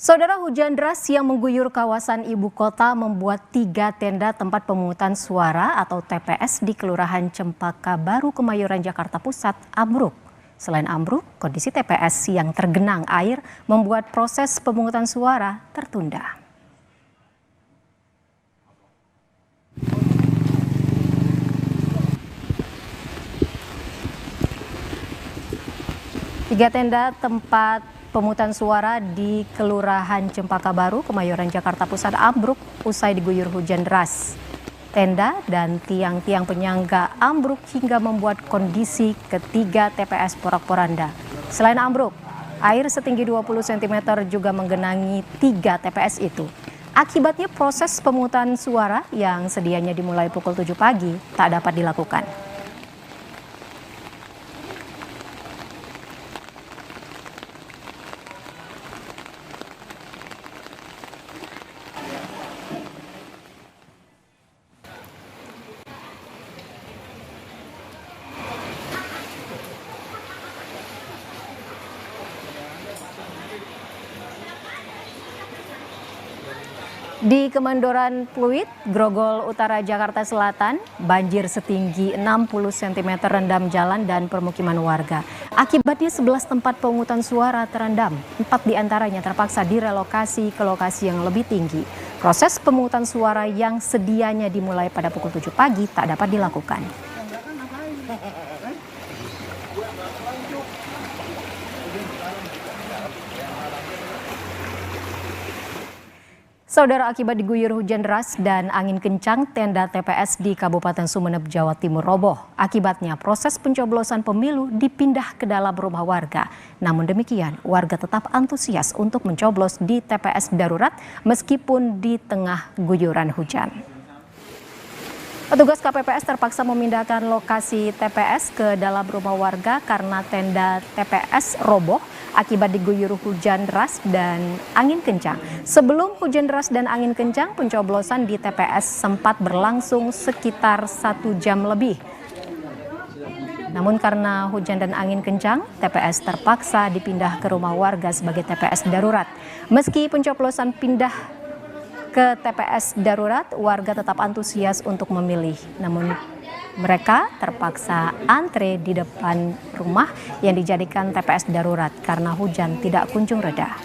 Saudara, hujan deras yang mengguyur kawasan ibu kota membuat 3 tenda tempat pemungutan suara atau TPS di Kelurahan Cempaka Baru, Kemayoran, Jakarta Pusat ambruk. Selain ambruk, kondisi TPS yang tergenang air membuat proses pemungutan suara tertunda. Tiga tenda tempat pemungutan suara di Kelurahan Cempaka Baru, Kemayoran, Jakarta Pusat ambruk usai diguyur hujan deras. Tenda dan tiang-tiang penyangga ambruk hingga membuat kondisi ketiga TPS porak-poranda. Selain ambruk, air setinggi 20 cm juga menggenangi 3 TPS itu. Akibatnya proses pemungutan suara yang sedianya dimulai pukul 7 pagi tak dapat dilakukan. Di Kemandoran Pluit, Grogol Utara, Jakarta Selatan, banjir setinggi 60 cm rendam jalan dan permukiman warga. Akibatnya 11 tempat pemungutan suara terendam, 4 diantaranya terpaksa direlokasi ke lokasi yang lebih tinggi. Proses pemungutan suara yang sedianya dimulai pada pukul 7 pagi tak dapat dilakukan. Saudara, akibat diguyur hujan deras dan angin kencang, tenda TPS di Kabupaten Sumeneb, Jawa Timur roboh. Akibatnya proses pencoblosan pemilu dipindah ke dalam rumah warga. Namun demikian, warga tetap antusias untuk mencoblos di TPS darurat meskipun di tengah guyuran hujan. Petugas KPPS terpaksa memindahkan lokasi TPS ke dalam rumah warga karena tenda TPS roboh akibat diguyur hujan deras dan angin kencang. Sebelum hujan deras dan angin kencang, pencoblosan di TPS sempat berlangsung sekitar 1 jam lebih. Namun karena hujan dan angin kencang, TPS terpaksa dipindah ke rumah warga sebagai TPS darurat. Meski pencoblosan pindah ke TPS darurat, warga tetap antusias untuk memilih. Namun mereka terpaksa antre di depan rumah yang dijadikan TPS darurat karena hujan tidak kunjung reda.